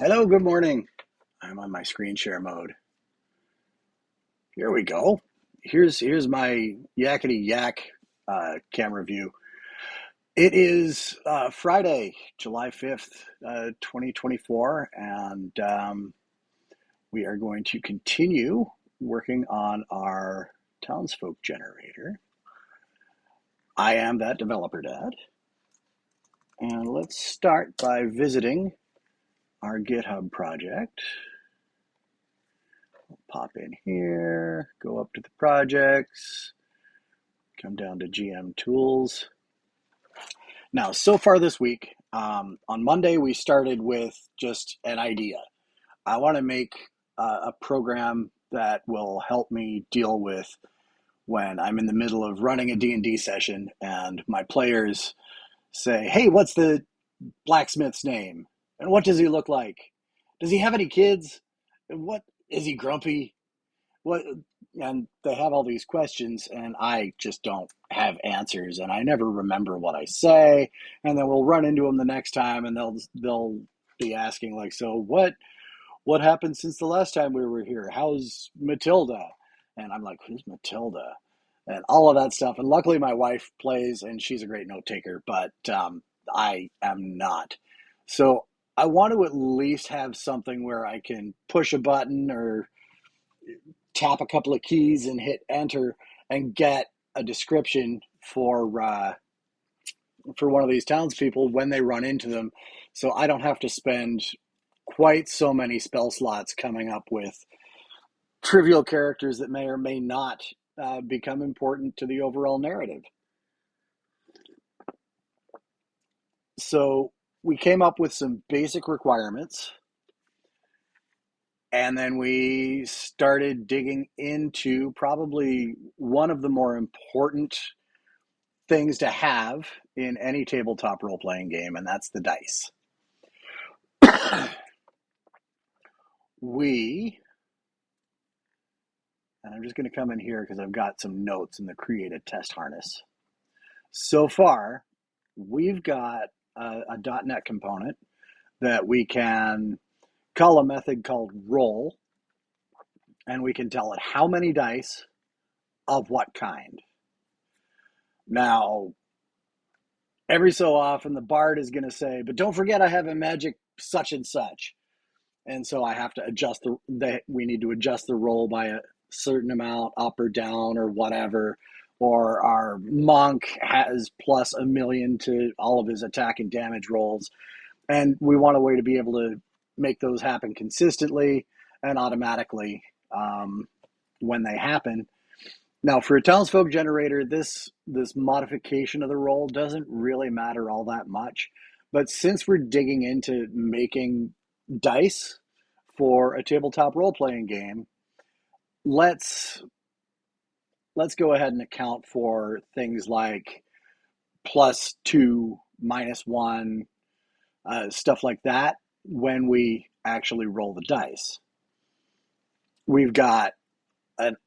Hello, good morning. I'm on my screen share mode. Here we go. Here's my yakety yak camera view. It is Friday, July 5th, 2024, and we are going to continue working on our townsfolk generator. I am that developer dad, and let's start by visiting our GitHub project. Pop in here, go up to the projects, come down to GM Tools. Now, so far this week, on Monday, we started with just an idea. I want to make a program that will help me deal with when I'm in the middle of running a D&D session and my players say, hey, what's the blacksmith's name? And what does he look like? Does he have any kids? What is he grumpy? What? And they have all these questions and I just don't have answers and I never remember what I say, and then we'll run into them the next time and they'll be asking like, so what happened since the last time we were here? How's Matilda? And I'm like, who's Matilda? And all of that stuff. And luckily my wife plays and she's a great note taker, but I am not. So I want to at least have something where I can push a button or tap a couple of keys and hit enter and get a description for one of these townspeople when they run into them, so I don't have to spend quite so many spell slots coming up with trivial characters that may or may not become important to the overall narrative. So we came up with some basic requirements, and then we started digging into probably one of the more important things to have in any tabletop role playing game, and that's the dice. we, and I'm just going to come in here because I've got some notes in the create a test harness. So far, we've got a dotNet component that we can call a method called roll, and we can tell it how many dice of what kind. Now, every so often, the bard is going to say, but don't forget I have a magic such and such. And so I have to adjust we need to adjust the roll by a certain amount, up or down or whatever. Or our monk has plus 1,000,000 to all of his attack and damage rolls. And we want a way to be able to make those happen consistently and automatically when they happen. Now, for a townsfolk generator, this modification of the roll doesn't really matter all that much. But since we're digging into making dice for a tabletop role-playing game, let's go ahead and account for things like +2, -1, stuff like that when we actually roll the dice. We've got an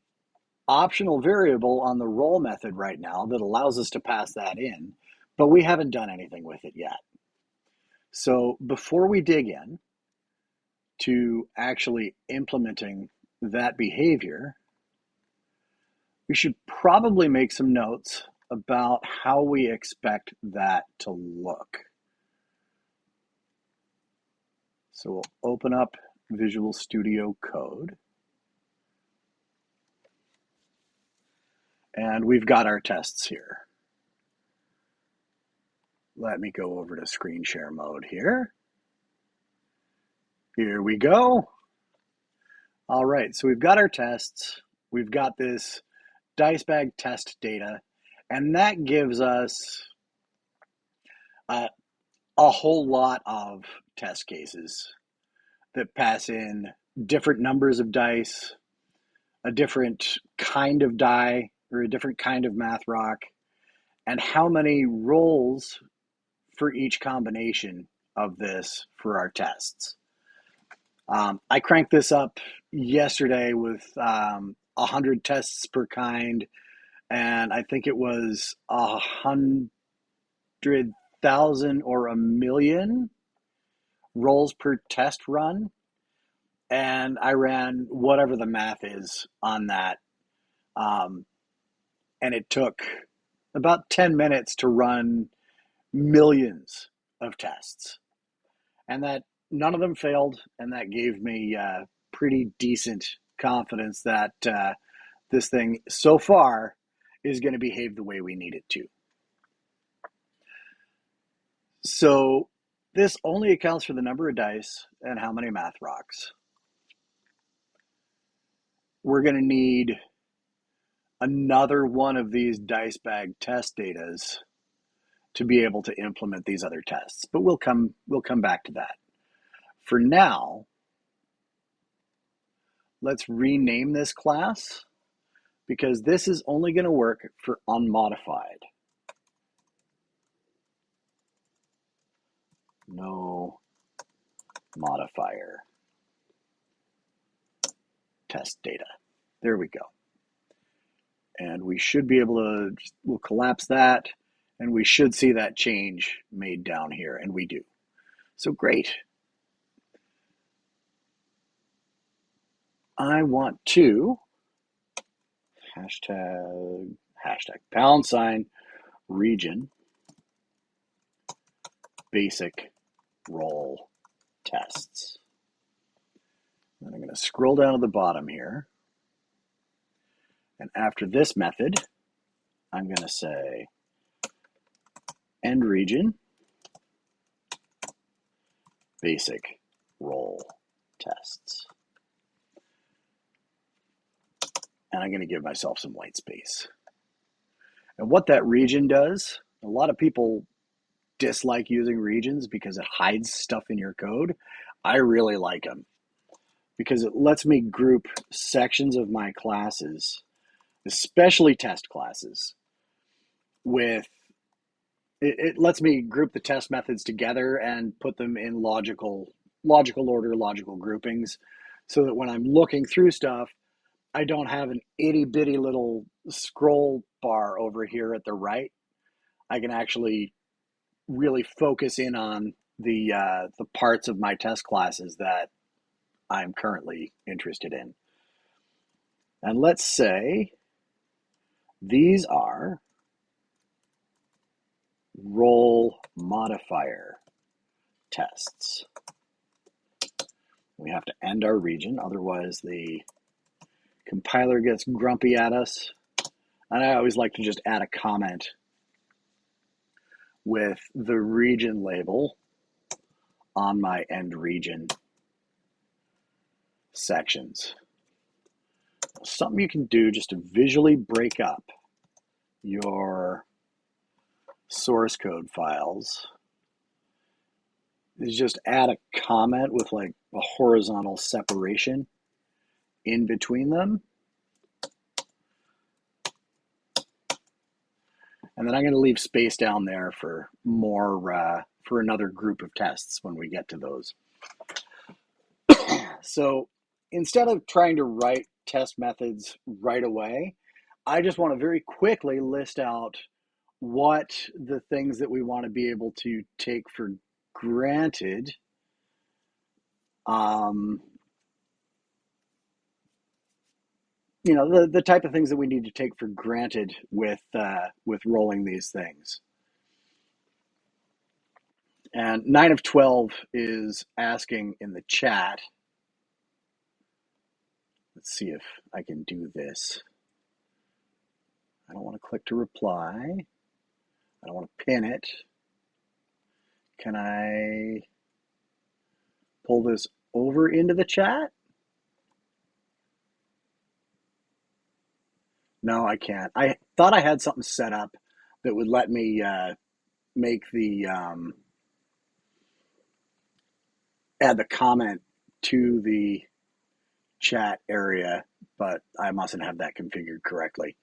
optional variable on the roll method right now that allows us to pass that in, but we haven't done anything with it yet. So before we dig in to actually implementing that behavior, we should probably make some notes about how we expect that to look. So we'll open up Visual Studio Code. And we've got our tests here. Let me go over to screen share mode here. Here we go. All right, so we've got our tests. We've got this dice bag test data, and that gives us a whole lot of test cases that pass in different numbers of dice, a different kind of die, or a different kind of math rock, and how many rolls for each combination of this for our tests. I cranked this up yesterday with 100 tests per kind, and I think it was 100,000 or 1,000,000 rolls per test run, and I ran whatever the math is on that. Um, and it took about 10 minutes to run millions of tests. And that none of them failed. And that gave me pretty decent confidence that this thing so far is going to behave the way we need it to. So this only accounts for the number of dice and how many math rocks. We're going to need another one of these dice bag test datas to be able to implement these other tests, but we'll come back to that. For now, let's rename this class because this is only going to work for unmodified. No modifier test data. There we go. And we should be able to, we'll collapse that, and we should see that change made down here, and we do. So great. I want to hashtag # region basic roll tests. And I'm going to scroll down to the bottom here. And after this method, I'm going to say end region basic roll tests. And I'm going to give myself some white space. And what that region does, a lot of people dislike using regions because it hides stuff in your code. I really like them because it lets me group sections of my classes, especially test classes, with it lets me group the test methods together and put them in logical order, logical groupings, so that when I'm looking through stuff, I don't have an itty bitty little scroll bar over here at the right. I can actually really focus in on the parts of my test classes that I'm currently interested in. And let's say these are roll modifier tests. We have to end our region, otherwise the compiler gets grumpy at us. And I always like to just add a comment with the region label on my end region sections. Something you can do just to visually break up your source code files is just add a comment with like a horizontal separation in between them. And then I'm going to leave space down there for more, for another group of tests when we get to those. So instead of trying to write test methods right away, I just want to very quickly list out what the things that we want to be able to take for granted the type of things that we need to take for granted with rolling these things. And 9 of 12 is asking in the chat. Let's see if I can do this. I don't want to click to reply. I don't want to pin it. Can I pull this over into the chat? No, I can't. I thought I had something set up that would let me make the add the comment to the chat area, but I mustn't have that configured correctly.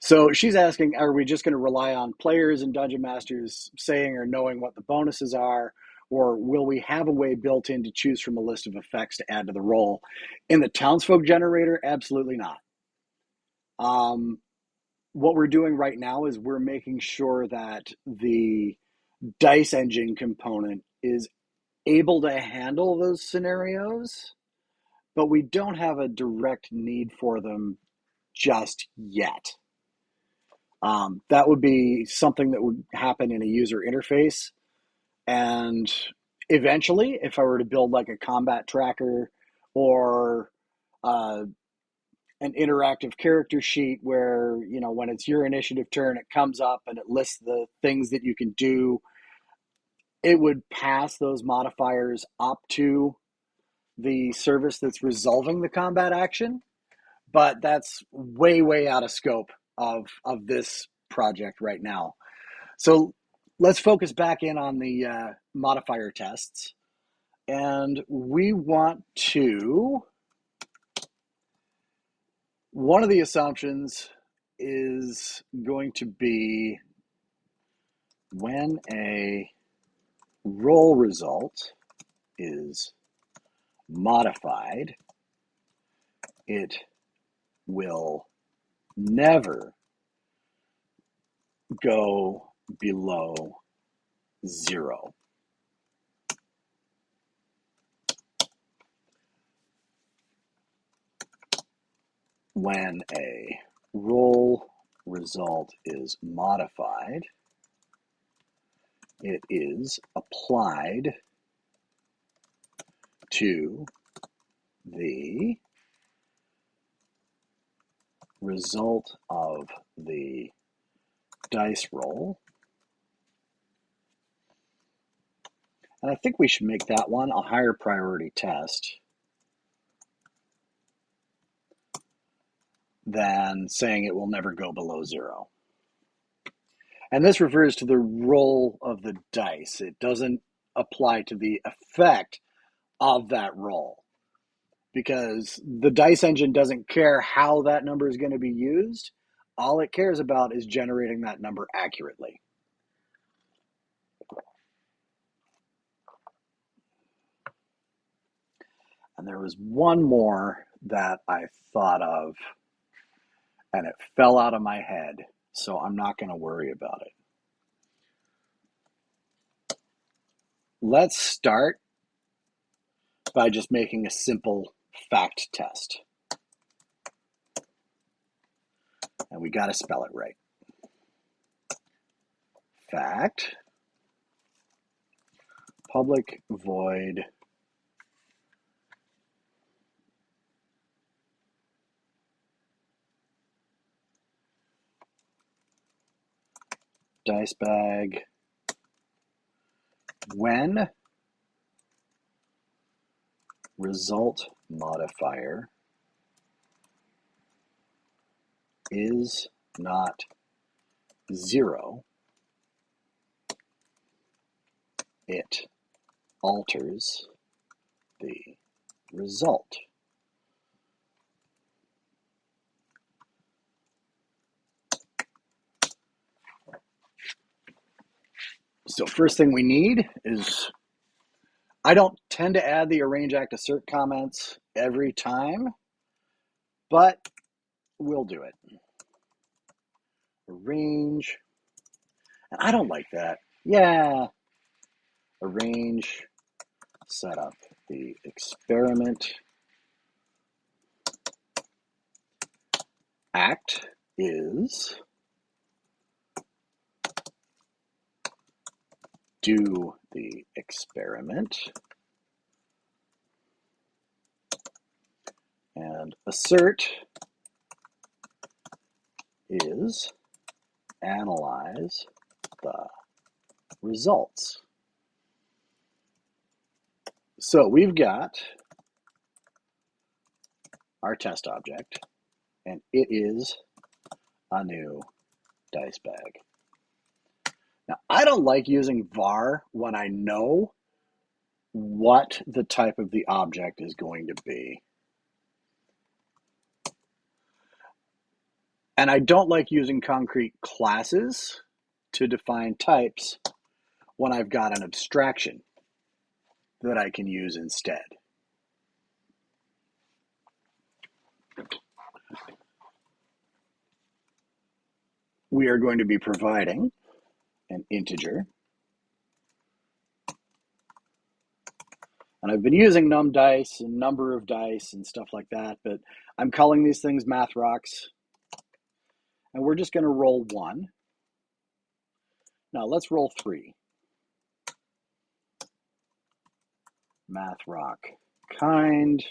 So she's asking, are we just going to rely on players and dungeon masters saying or knowing what the bonuses are, or will we have a way built in to choose from a list of effects to add to the roll? In the townsfolk generator, absolutely not. What we're doing right now is we're making sure that the dice engine component is able to handle those scenarios, but we don't have a direct need for them just yet. That would be something that would happen in a user interface. And eventually, if I were to build like a combat tracker or uh, an interactive character sheet where, when it's your initiative turn, it comes up and it lists the things that you can do, it would pass those modifiers up to the service that's resolving the combat action. But that's way, way out of scope of this project right now. So let's focus back in on the modifier tests. And we want to, one of the assumptions is going to be when a roll result is modified, it will never go below 0. When a roll result is modified, it is applied to the result of the dice roll. And I think we should make that one a higher priority test than saying it will never go below 0. And this refers to the roll of the dice. It doesn't apply to the effect of that roll, because the dice engine doesn't care how that number is going to be used. All it cares about is generating that number accurately. And there was one more that I thought of, and it fell out of my head, so I'm not going to worry about it. Let's start by just making a simple fact test. And we got to spell it right. Fact, public void, dice bag, when result modifier is not 0, it alters the result. So first thing we need is, I don't tend to add the arrange, act, assert comments every time, but we'll do it. Arrange, and I don't like that. Yeah, arrange, set up the experiment. Act is do the experiment. And assert is analyze the results. So we've got our test object, and it is a new dice bag. Now, I don't like using var when I know what the type of the object is going to be. And I don't like using concrete classes to define types when I've got an abstraction that I can use instead. We are going to be providing an integer And I've been using num dice and number of dice and stuff like that, but I'm calling these things math rocks. And we're just going to roll 1. Now let's roll 3. Math rock kind,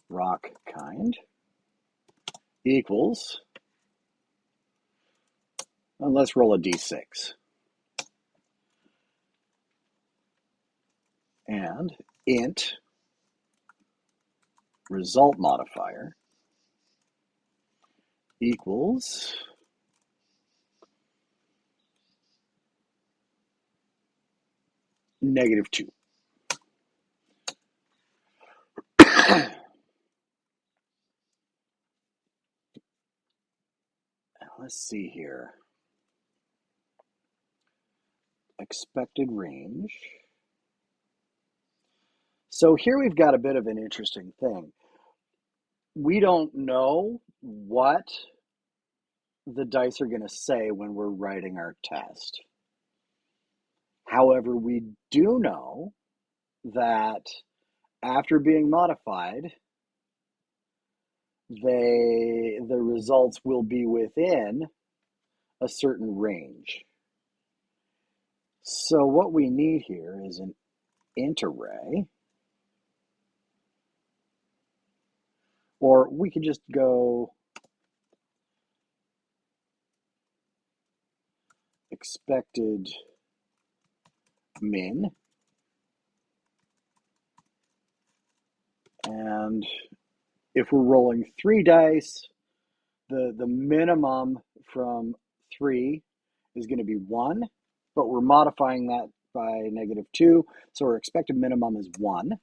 rock kind equals, and let's roll a d6. And int result modifier equals -2. Let's see here. Expected range. So here we've got a bit of an interesting thing. We don't know what the dice are going to say when we're writing our test. However, we do know that after being modified, the results will be within a certain range. So what we need here is an int array, or we could just go expected min, and if we're rolling 3 dice, the minimum from 3 is going to be 1, but we're modifying that by -2, so our expected minimum is 1.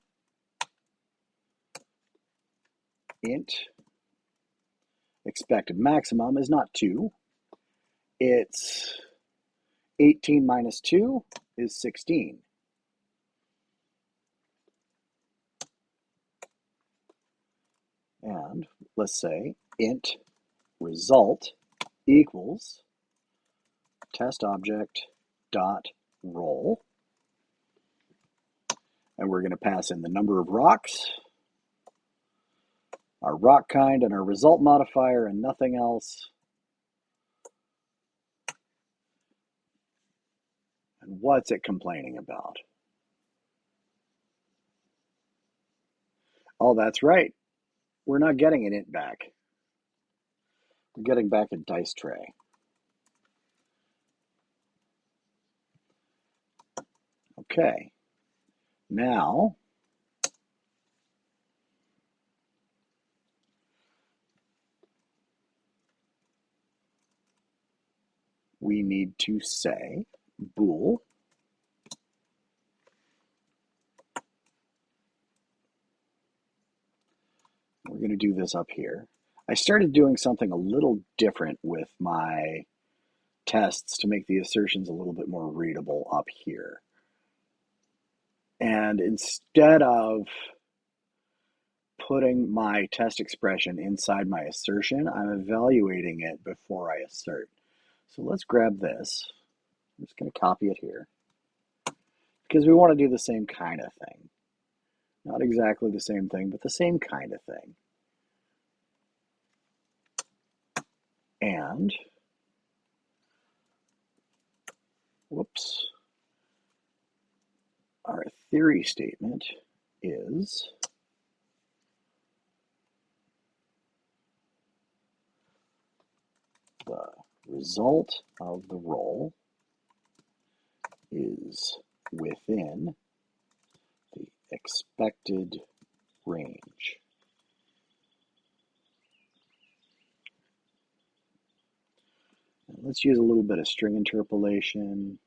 Int expected maximum is not 2, it's 18 minus 2 is 16. And let's say int result equals test object dot roll, and we're going to pass in the number of rocks, our rock kind, and our result modifier, and nothing else. And what's it complaining about? Oh, that's right. We're not getting an int back. We're getting back a dice tray. Okay. Now, we need to say bool we're going to do this up here. I started doing something a little different with my tests to make the assertions a little bit more readable up here. And instead of putting my test expression inside my assertion, I'm evaluating it before I assert. So let's grab this. I'm just going to copy it here because we want to do the same kind of thing. Not exactly the same thing, but the same kind of thing. And, whoops, our theory statement is the result of the roll is within the expected range. And let's use a little bit of string interpolation.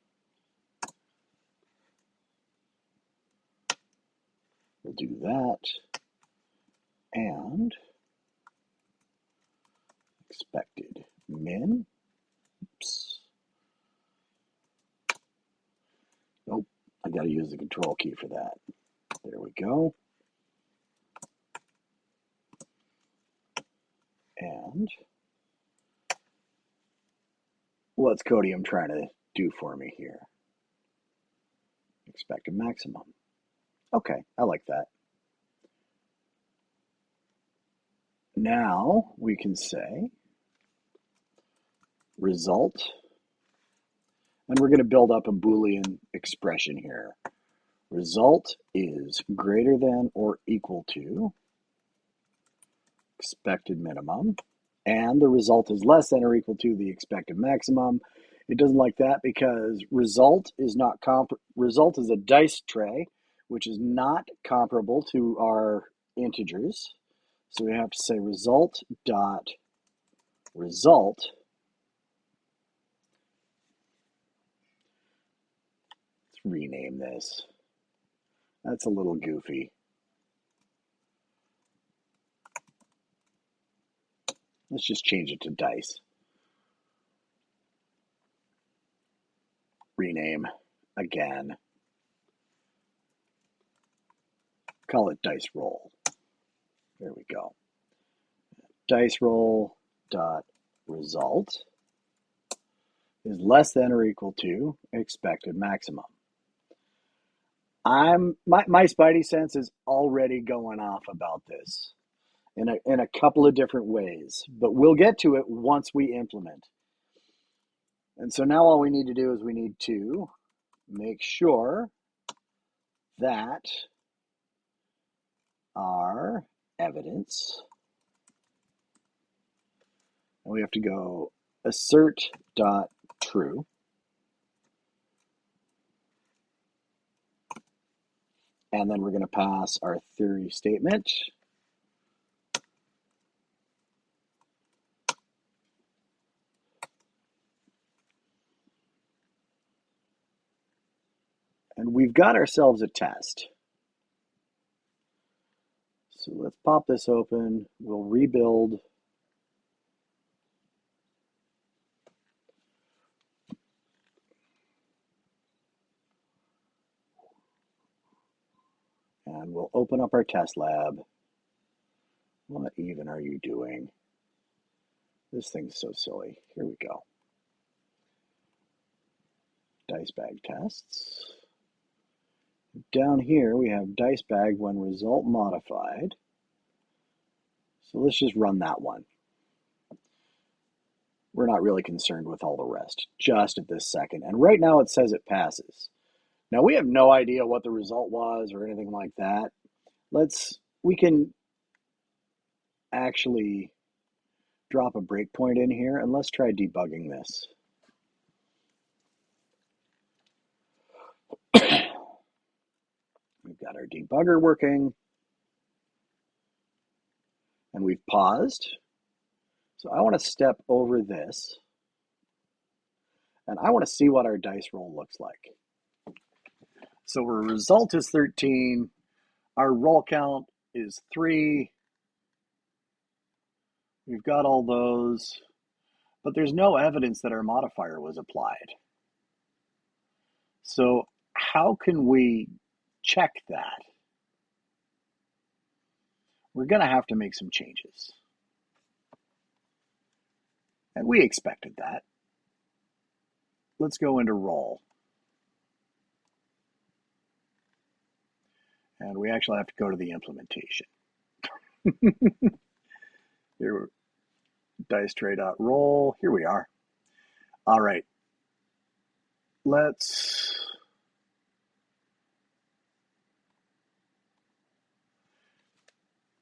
We'll do that. And expected min. Oops. Nope, I got to use the control key for that. There we go. And what's Codium trying to do for me here? expected maximum. Okay, I like that. Now we can say result, and we're going to build up a Boolean expression here. Result is greater than or equal to expected minimum, and the result is less than or equal to the expected maximum. It doesn't like that because result is not result is a dice tray, which is not comparable to our integers. So we have to say result dot result. Let's rename this. That's a little goofy. Let's just change it to dice. Rename again. Call it dice roll. There we go. Dice roll dot result is less than or equal to expected maximum. My spidey sense is already going off about this in a couple of different ways, but we'll get to it once we implement. And so now all we need to do is we need to make sure that our evidence, and we have to go assert dot true, and then we're going to pass our theory statement. And we've got ourselves a test. So let's pop this open. We'll rebuild. And we'll open up our test lab. What even are you doing? This thing's so silly. Here we go. Dice bag tests. Down here we have dice bag when result modified. So let's just run that one. We're not really concerned with all the rest, just at this second. And right now it says it passes. Now we have no idea what the result was or anything like that. We can actually drop a breakpoint in here and let's try debugging this. We've got our debugger working and we've paused. So I want to step over this and I want to see what our dice roll looks like. So our result is 13. Our roll count is 3. We've got all those, but there's no evidence that our modifier was applied. So how can we check that? We're going to have to make some changes. And we expected that. Let's go into roll. And we actually have to go to the implementation. Here, dice tray.roll. Here we are. All right. Let's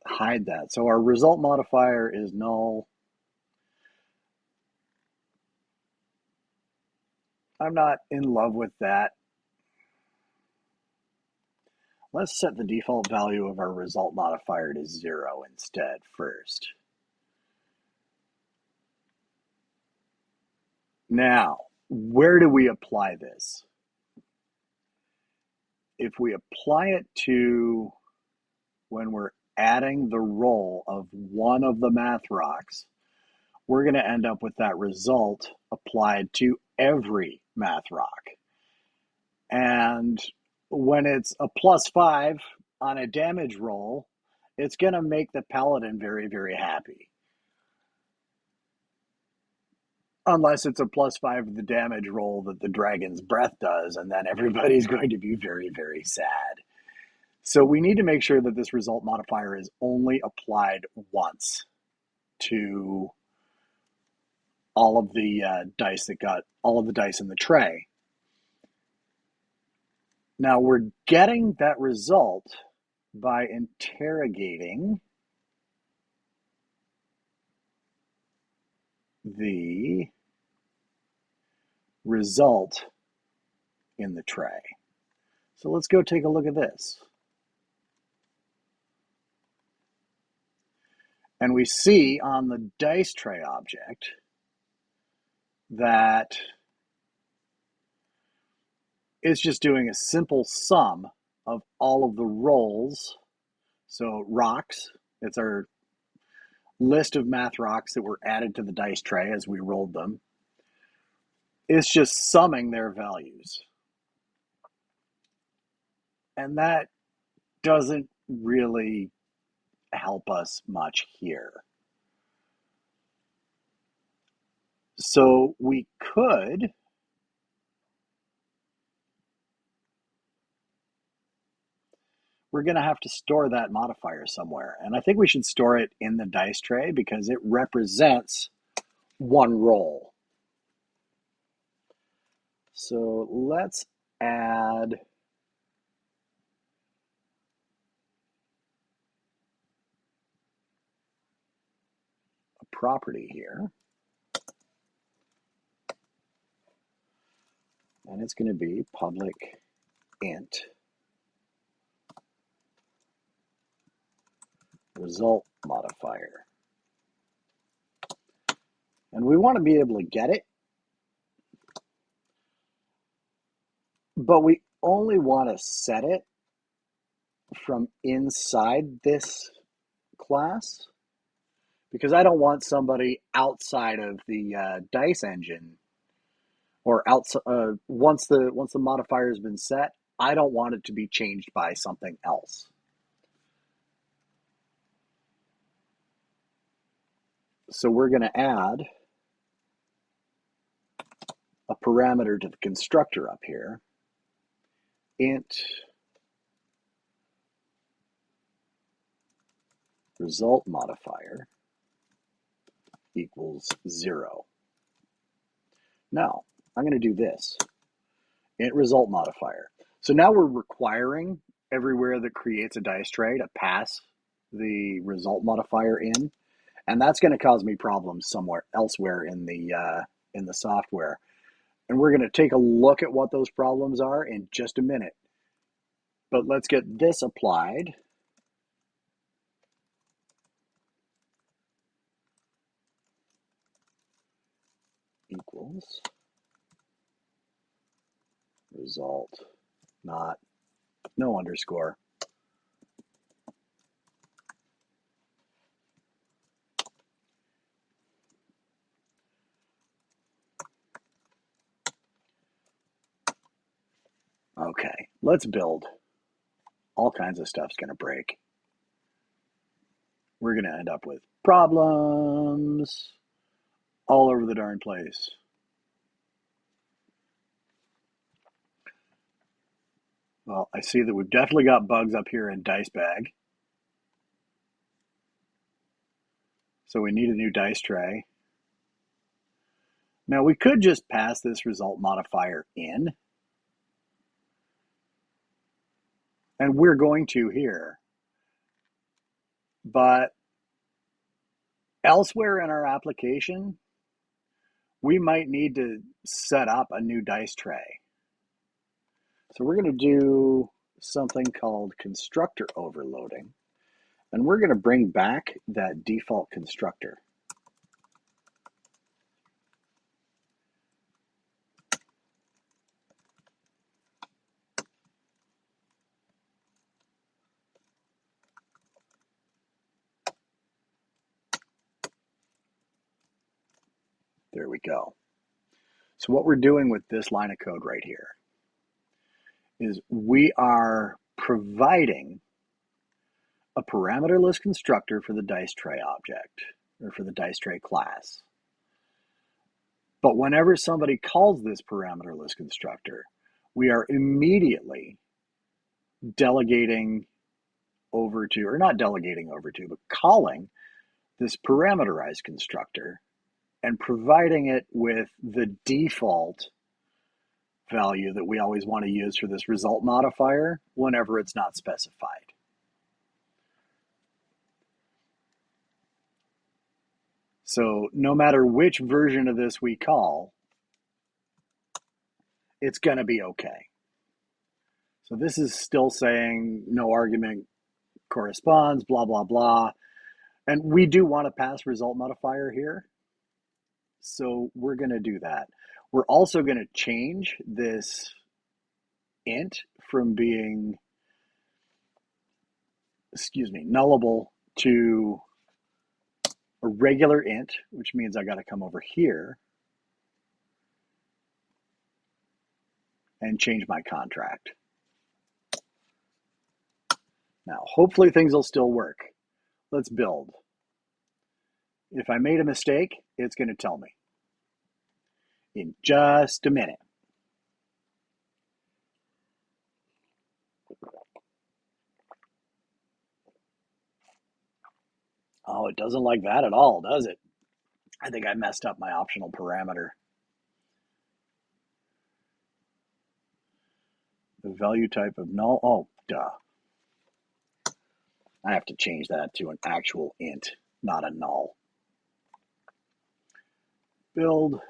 hide that. So our result modifier is null. I'm not in love with that. Let's set the default value of our result modifier to 0 instead first. Now, where do we apply this? If we apply it to when we're adding the roll of one of the math rocks, we're going to end up with that result applied to every math rock. And when it's a +5 on a damage roll, it's going to make the paladin very, very happy. Unless it's a +5 to the damage roll that the dragon's breath does, and then everybody's going to be very, very sad. So we need to make sure that this result modifier is only applied once to all of the dice that got all of the dice in the tray. Now we're getting that result by interrogating the result in the tray. So let's go take a look at this. And we see on the dice tray object that it's just doing a simple sum of all of the rolls. So rocks, it's our list of math rocks that were added to the dice tray as we rolled them. It's just summing their values. And that doesn't really help us much here. So we're going to have to store that modifier somewhere. And I think we should store it in the dice tray because it represents one roll. So let's add a property here. And it's going to be public int result modifier. And we want to be able to get it, but we only want to set it from inside this class because I don't want somebody outside of the dice engine or outside once the modifier has been set. I don't want it to be changed by something else. So we're going to add a parameter to the constructor up here, int result modifier equals 0. Now, I'm going to do this, int result modifier. So now we're requiring everywhere that creates a dice tray to pass the result modifier in, and that's going to cause me problems somewhere elsewhere in the software. And we're going to take a look at what those problems are in just a minute. But let's get this applied. Equals result, no underscore. Okay, let's build. All kinds of stuff's going to break. We're going to end up with problems all over the darn place. Well, I see that we've definitely got bugs up here in dice bag. So we need a new dice tray. Now we could just pass this result modifier in. And we're going to here. But elsewhere in our application, we might need to set up a new dice tray. So we're going to do something called constructor overloading. And we're going to bring back that default constructor. There we go. So what we're doing with this line of code right here is we are providing a parameterless constructor for the dice tray object, or for the dice tray class. But whenever somebody calls this parameterless constructor, we are immediately delegating over to, or not delegating over to, but calling this parameterized constructor and providing it with the default value that we always want to use for this result modifier whenever it's not specified. So no matter which version of this we call, it's going to be okay. So this is still saying no argument corresponds, blah, blah, blah. And we do want to pass result modifier here. So we're going to do that. We're also going to change this int from being, nullable to a regular int, which means I got to come over here and change my contract. Now, hopefully things will still work. Let's build. If I made a mistake, it's going to tell me in just a minute. Oh, it doesn't like that at all, does it? I think I messed up my optional parameter. The value type of null, oh, duh. I have to change that to an actual int, not a null. Build.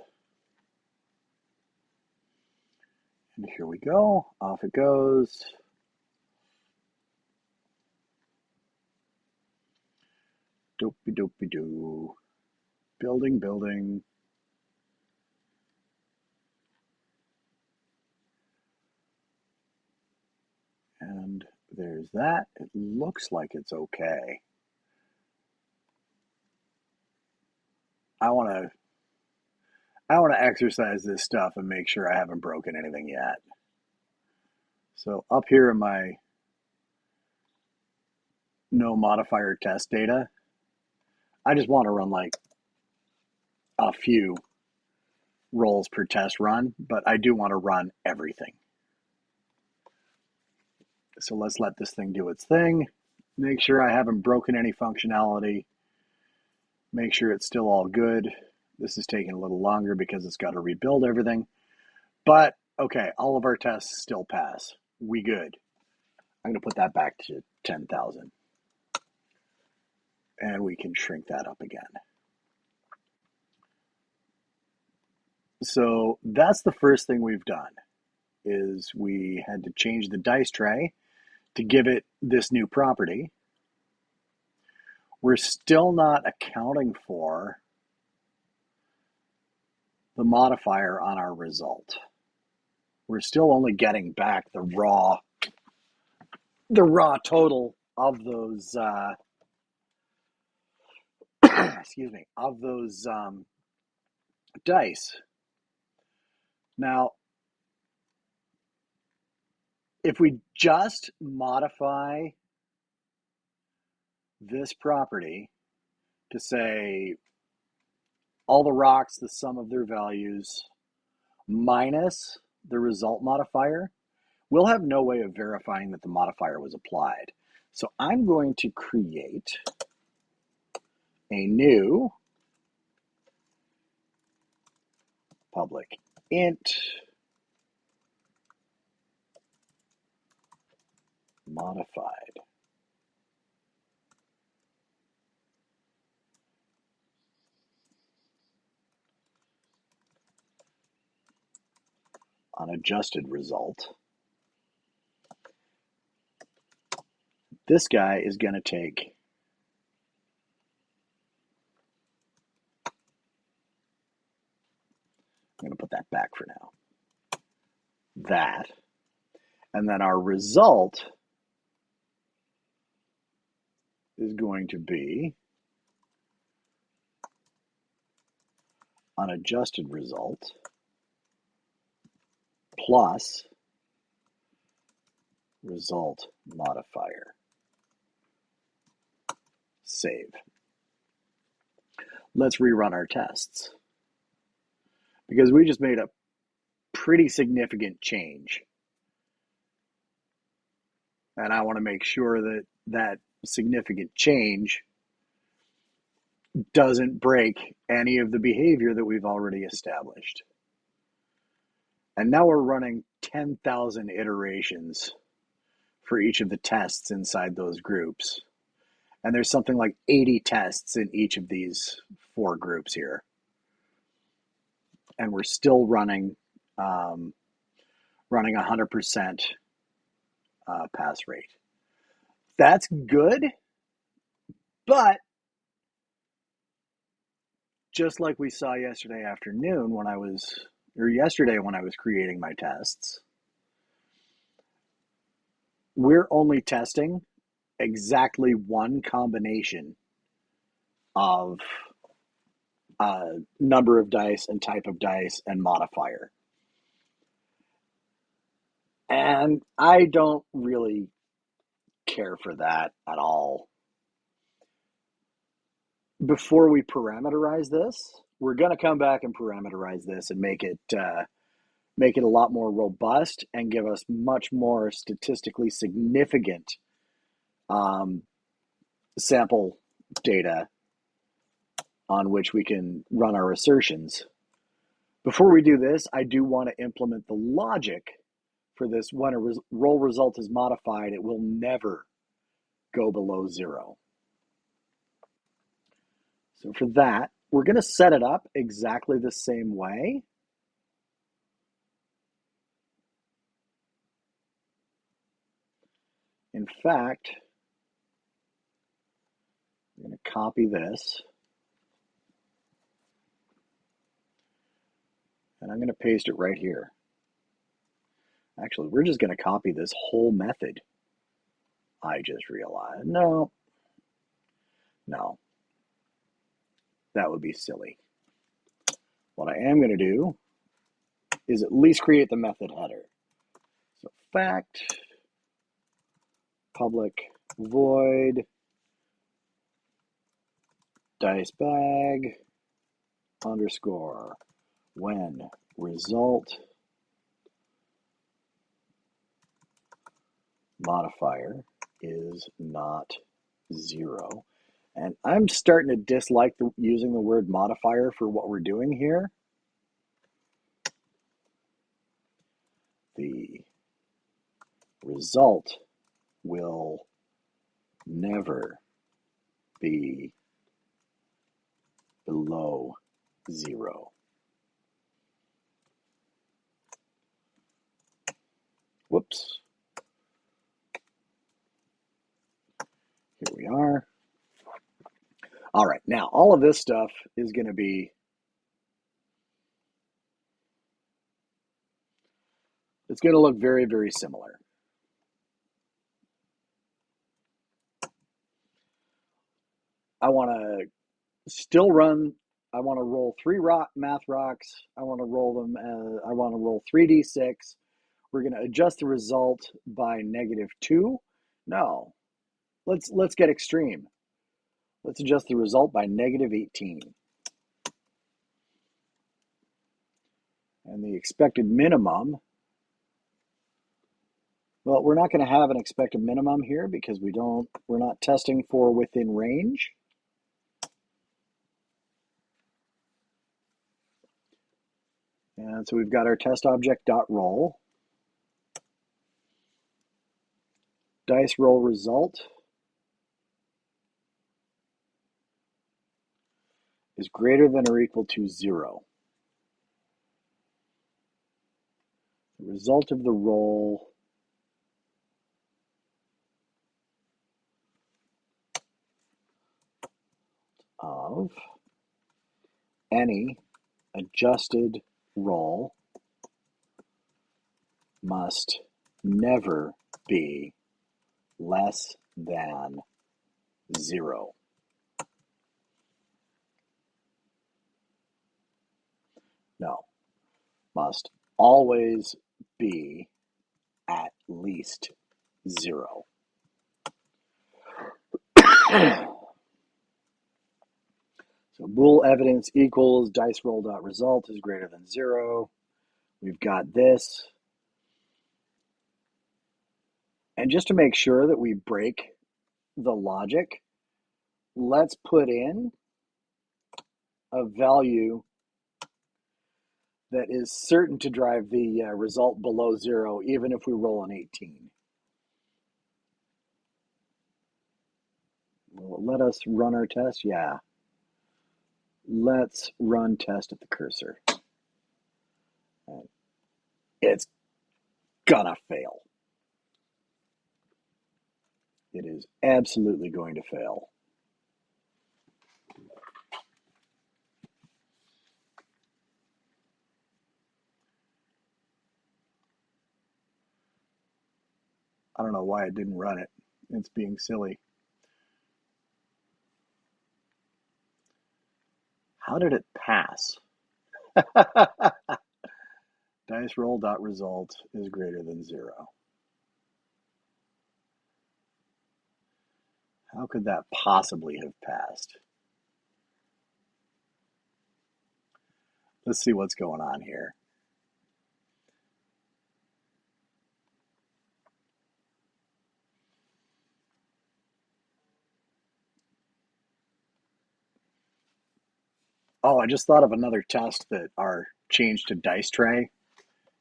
And here we go. Off it goes. Dopey dopey doo. Building, building. And there's that. It looks like it's okay. I want to exercise this stuff and make sure I haven't broken anything yet. So up here in my no modifier test data, I just want to run like a few rolls per test run, but I do want to run everything. So let's let this thing do its thing. Make sure I haven't broken any functionality. Make sure it's still all good. This is taking a little longer because it's got to rebuild everything. But okay, all of our tests still pass. We good. I'm going to put that back to 10,000. And we can shrink that up again. So that's the first thing we've done, is we had to change the dice tray to give it this new property. We're still not accounting for the modifier on our result. We're still only getting back the raw total of those of those dice. Now, if we just modify this property to say all the rocks, the sum of their values, minus the result modifier, we'll have no way of verifying that the modifier was applied. So I'm going to create a new public int modified. Unadjusted result. This guy is going to take I'm going to put that back for now. That. And then our result is going to be unadjusted result plus result modifier. Save. Let's rerun our tests. because we just made a pretty significant change. And I want to make sure that that significant change doesn't break any of the behavior that we've already established. And now we're running 10,000 iterations for each of the tests inside those groups. And there's something like 80 tests in each of these 4 groups here. And we're still running 100% pass rate. That's good, but just like we saw yesterday afternoon when I was creating my tests, we're only testing exactly one combination of number of dice and type of dice and modifier. And I don't really care for that at all. Before we parameterize this, we're going to come back and parameterize this and make it a lot more robust and give us much more statistically significant sample data on which we can run our assertions. Before we do this, I do want to implement the logic for this. When a roll result is modified, it will never go below 0. So for that, we're going to set it up exactly the same way. In fact, I'm going to copy this. And I'm going to paste it right here. Actually, we're just going to copy this whole method. I just realized, no, that would be silly. What I am going to do is at least create the method header. So fact, public void, dice bag, underscore, when result modifier is not 0. And I'm starting to dislike using the word modifier for what we're doing here. The result will never be below 0. Whoops. Here we are. All right, now all of this stuff is going to be, it's going to look very, very similar. I want to still run, I want to roll 3 math rocks. I want to roll them, I want to roll 3d6. We're going to adjust the result by -2. No, let's get extreme. Let's adjust the result by -18. And the expected minimum, well, we're not going to have an expected minimum here because we're not testing for within range. And so we've got our test object dot roll. Dice roll result is greater than or equal to 0. The result of the roll of any adjusted roll must never be less than 0. No, must always be at least 0. So So bool evidence equals dice roll dot result is greater than 0. We've got this. And just to make sure that we break the logic, let's put in a value that is certain to drive the result below 0, even if we roll an 18. Will it let us run our test? Yeah. Let's run test at the cursor. It's gonna fail. It is absolutely going to fail. I don't know why it didn't run it. It's being silly. How did it pass? Dice roll dot result is greater than 0. How could that possibly have passed? Let's see what's going on here. Oh, I just thought of another test that our change to dice tray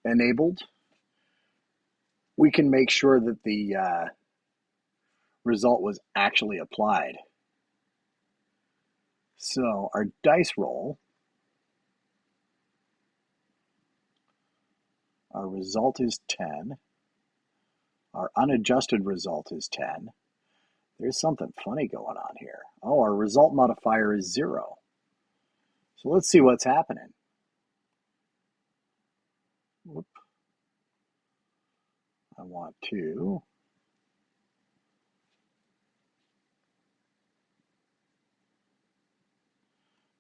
enabled. We can make sure that the result was actually applied. So our dice roll, our result is 10. Our unadjusted result is 10. There's something funny going on here. Oh, our result modifier is 0. So let's see what's happening. Whoop. I want to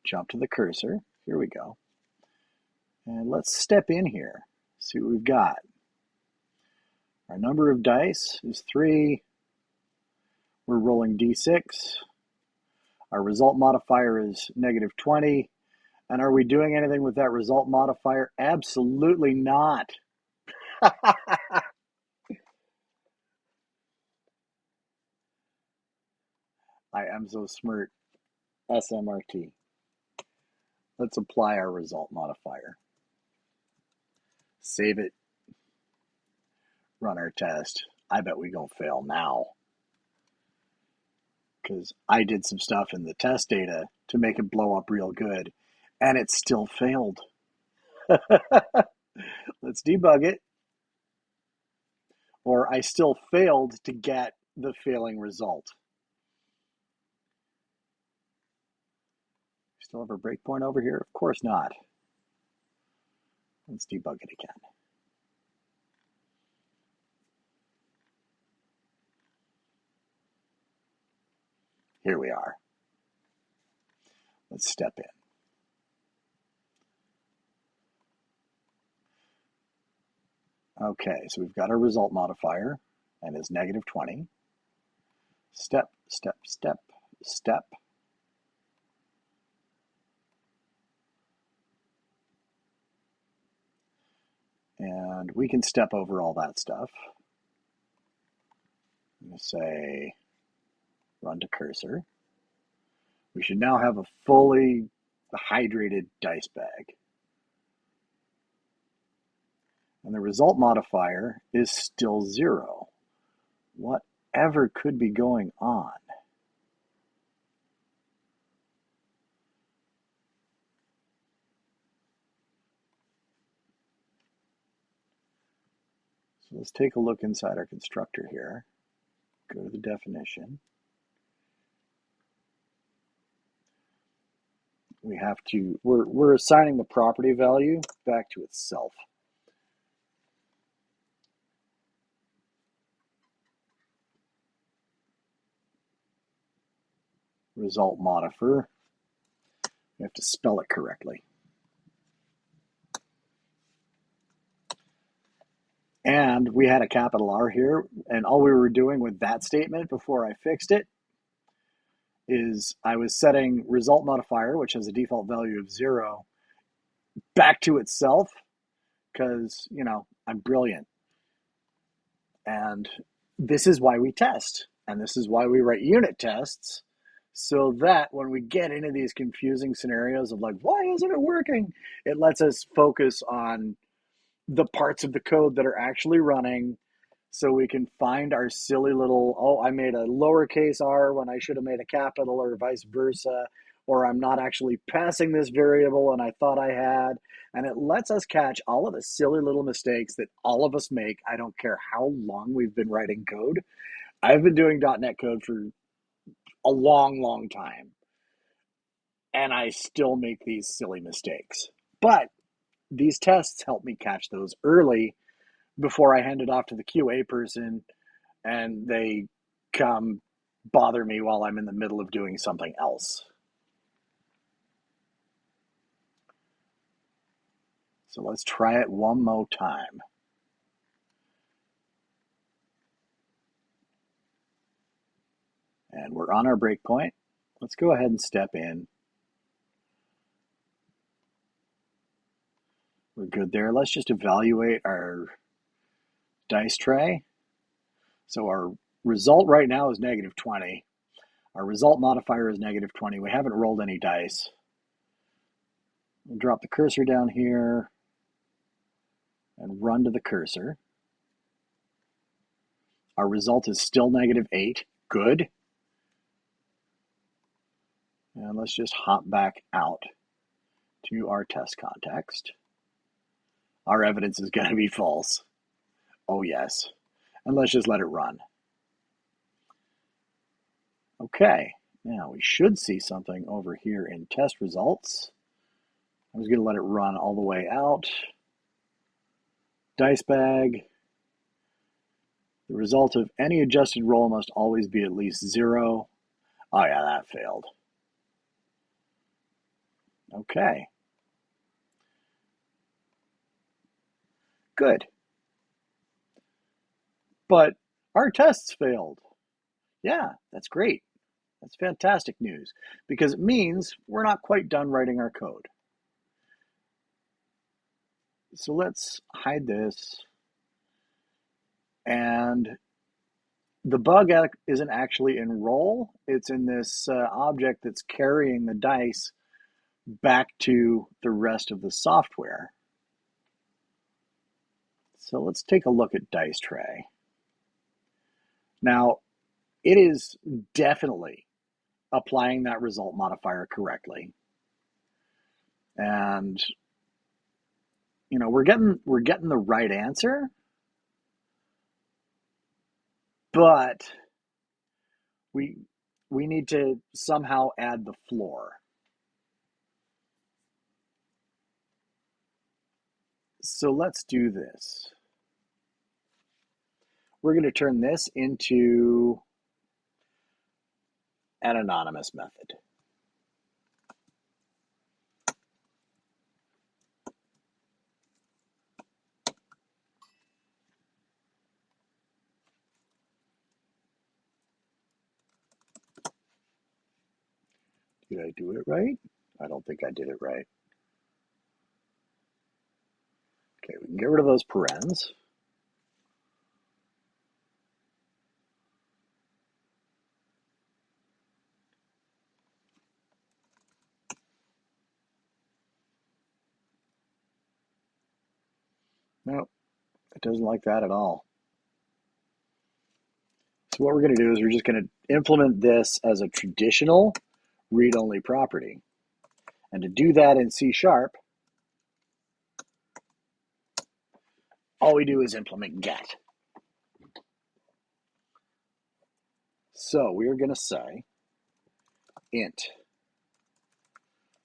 jump to the cursor. Here we go. And let's step in here. See what we've got. Our number of dice is 3. We're rolling d6. Our result modifier is negative 20. And are we doing anything with that result modifier? Absolutely not. I am so smart. SMRT. Let's apply our result modifier. Save it. Run our test. I bet we gonna fail now. Because I did some stuff in the test data to make it blow up real good. And it still failed. Let's debug it. Or I still failed to get the failing result. Still have a breakpoint over here? Of course not. Let's debug it again. Here we are. Let's step in. Okay, so we've got our result modifier, and it's negative 20. Step, step, step, step. And we can step over all that stuff. I'm going to say run to cursor. We should now have a fully hydrated dice bag. And the result modifier is still 0. Whatever could be going on? So let's take a look inside our constructor here. Go to the definition. We have to, we're assigning the property value back to itself. Result modifier. We have to spell it correctly. And we had a capital R here, and all we were doing with that statement before I fixed it is I was setting result modifier, which has a default value of 0, back to itself because, I'm brilliant. And this is why we test. And this is why we write unit tests, so that when we get into these confusing scenarios of like, why isn't it working? It lets us focus on the parts of the code that are actually running, so we can find our silly little, oh, I made a lowercase r when I should have made a capital, or vice versa, or I'm not actually passing this variable and I thought I had. And it lets us catch all of the silly little mistakes that all of us make. I don't care how long we've been writing code. I've been doing dotNet code for a long, long time, and I still make these silly mistakes. But these tests help me catch those early before I hand it off to the QA person and they come bother me while I'm in the middle of doing something else. So let's try it one more time. And we're on our breakpoint. Let's go ahead and step in. We're good there. Let's just evaluate our dice tray. So our result right now is -20. Our result modifier is -20. We haven't rolled any dice. We'll drop the cursor down here and run to the cursor. Our result is still -8. Good. And let's just hop back out to our test context. Our evidence is going to be false. Oh, yes. And let's just let it run. Okay, now we should see something over here in test results. I was going to let it run all the way out. Dice bag. The result of any adjusted roll must always be at least 0. Oh, yeah, that failed. Okay. Good. But our tests failed. Yeah, that's great. That's fantastic news, because it means we're not quite done writing our code. So let's hide this. And the bug isn't actually in roll. It's in this object that's carrying the dice back to the rest of the software. So let's take a look at dice tray. Now, it is definitely applying that result modifier correctly. And we're getting the right answer, but we need to somehow add the floor. So let's do this. We're going to turn this into an anonymous method. Did I do it right? I don't think I did it right. Okay, we can get rid of those parens. Nope, it doesn't like that at all. So what we're going to do is we're just going to implement this as a traditional read-only property. And to do that in C#, all we do is implement get. So we are going to say int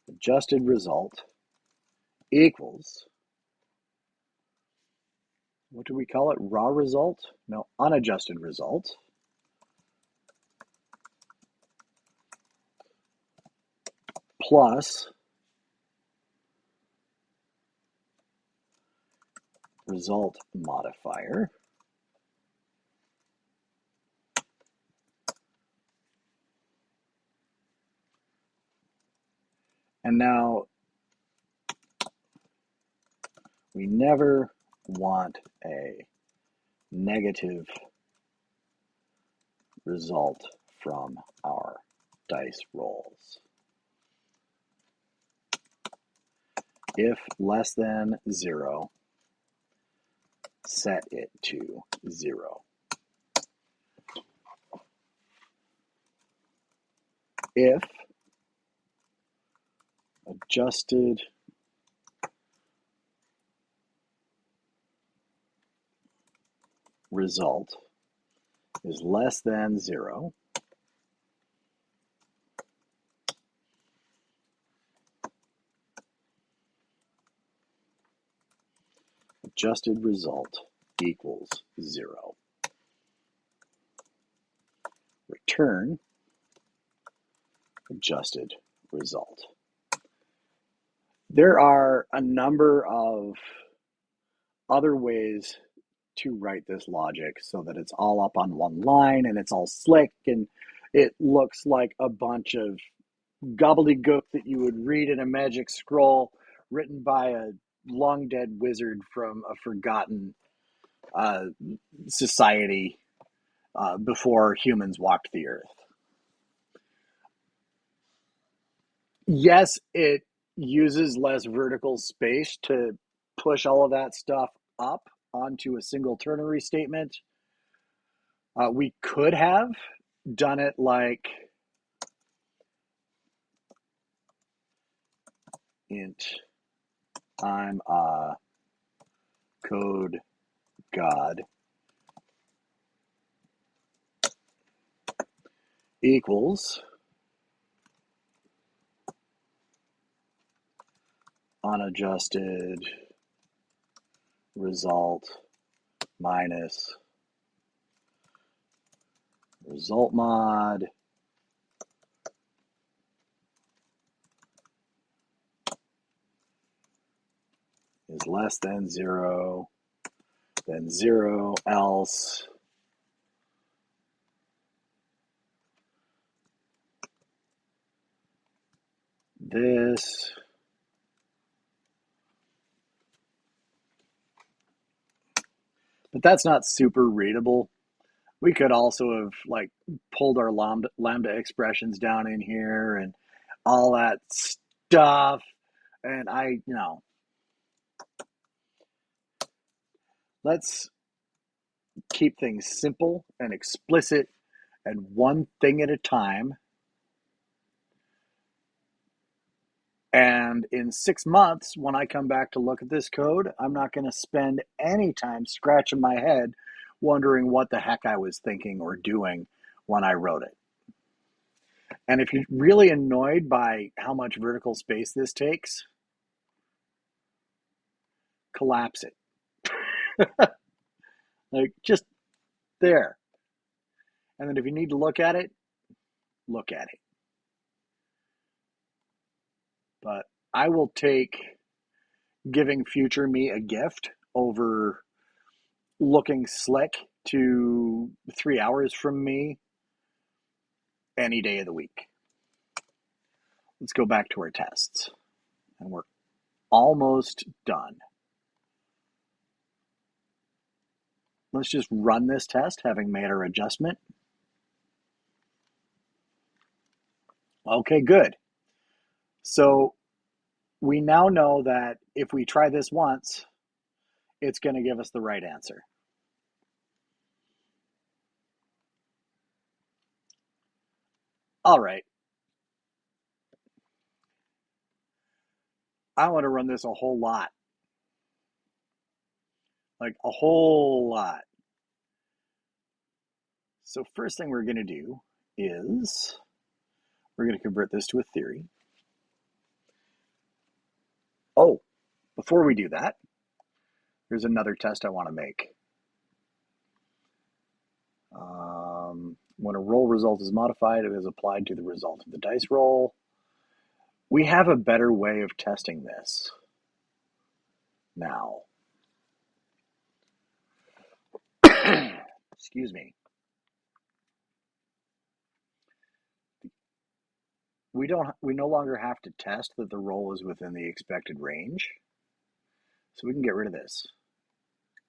adjusted result equals, what do we call it? Raw result? No, unadjusted result. Plus result modifier And now we never want a negative result from our dice rolls. If less than 0, set it to 0. If adjusted result is less than 0, adjusted result equals 0. Return adjusted result. There are a number of other ways to write this logic so that it's all up on one line and it's all slick and it looks like a bunch of gobbledygook that you would read in a magic scroll written by a long dead wizard from a forgotten society before humans walked the earth. Yes, it uses less vertical space to push all of that stuff up onto a single ternary statement. We could have done it like int I'm a code god equals unadjusted result minus result mod is less than 0, then 0 else this. But that's not super readable. We could also have like pulled our lambda expressions down in here and all that stuff. And let's keep things simple and explicit and one thing at a time. And in 6 months, when I come back to look at this code, I'm not going to spend any time scratching my head wondering what the heck I was thinking or doing when I wrote it. And if you're really annoyed by how much vertical space this takes, collapse it. Like just there. And then if you need to look at it, look at it. But I will take giving future me a gift over looking slick to 3 hours from me any day of the week. Let's go back to our tests. And we're almost done. Let's just run this test, having made our adjustment. Okay, good. So we now know that if we try this once, it's going to give us the right answer. All right. I want to run this a whole lot. Like a whole lot. So first thing we're going to do is we're going to convert this to a theory. Oh, before we do that, there's another test I want to make. When a roll result is modified, it is applied to the result of the dice roll. We have a better way of testing this now. Excuse me. we no longer have to test that the roll is within the expected range. So we can get rid of this.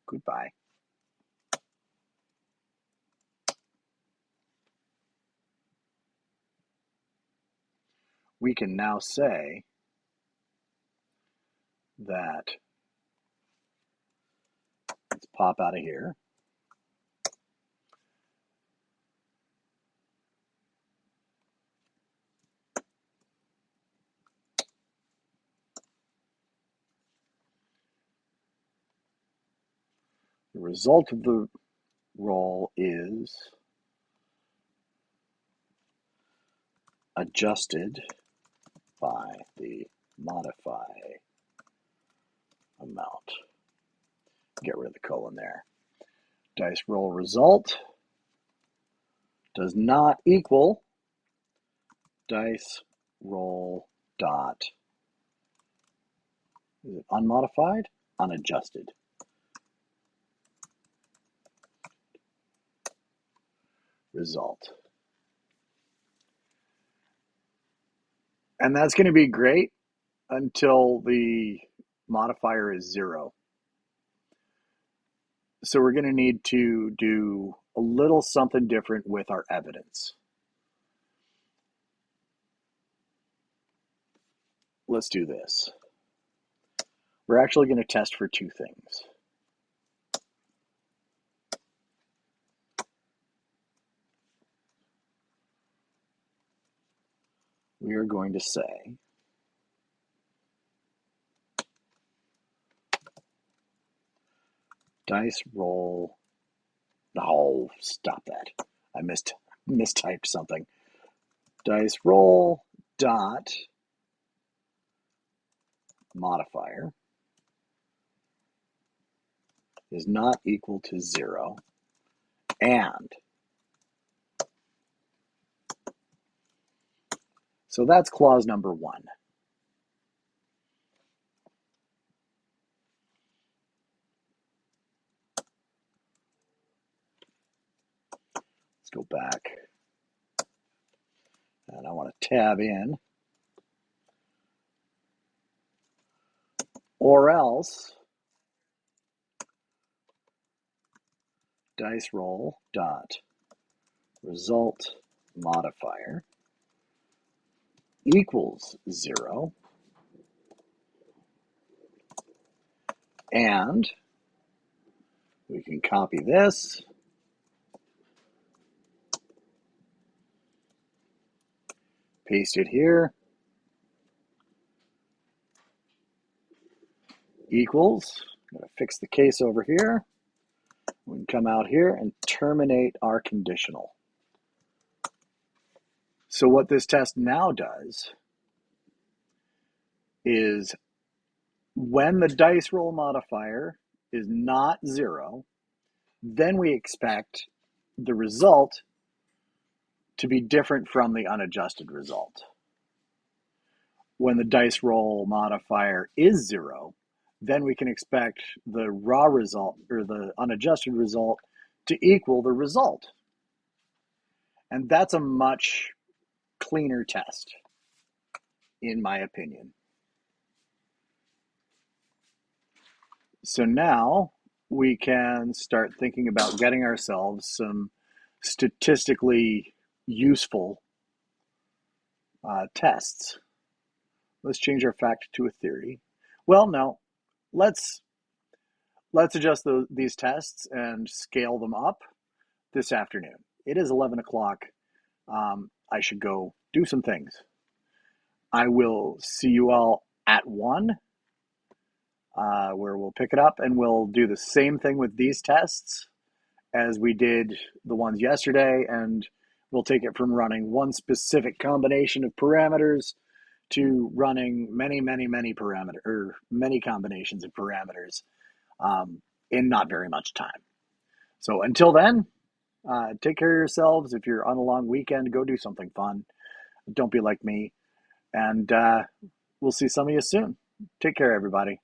Goodbye. We can now say that, let's pop out of here. The result of the roll is adjusted by the modify amount. Get rid of the colon there. Dice roll result does not equal dice roll dot, is it unmodified? Unadjusted. Result. And that's going to be great until the modifier is 0. So we're going to need to do a little something different with our evidence. Let's do this. We're actually going to test for 2 things. We are going to say dice roll. Oh, stop that. I mistyped something. Dice roll dot modifier is not equal to 0, and so that's clause number 1. Let's go back, and I want to tab in, or else dice roll dot result modifier equals 0, and we can copy this, paste it here, equals, I'm going to fix the case over here. We can come out here and terminate our conditional. So what this test now does is when the dice roll modifier is not 0, then we expect the result to be different from the unadjusted result. When the dice roll modifier is 0, then we can expect the raw result or the unadjusted result to equal the result. And that's a much cleaner test, in my opinion. So now we can start thinking about getting ourselves some statistically useful tests. Let's change our fact to a theory. Well, no, let's adjust these tests and scale them up this afternoon. It is 11 o'clock. I should go do some things. I will see you all at 1, where we'll pick it up and we'll do the same thing with these tests as we did the ones yesterday, and we'll take it from running one specific combination of parameters to running many combinations of parameters in not very much time. So until then, take care of yourselves. If you're on a long weekend, go do something fun. Don't be like me. And we'll see some of you soon. Take care, everybody.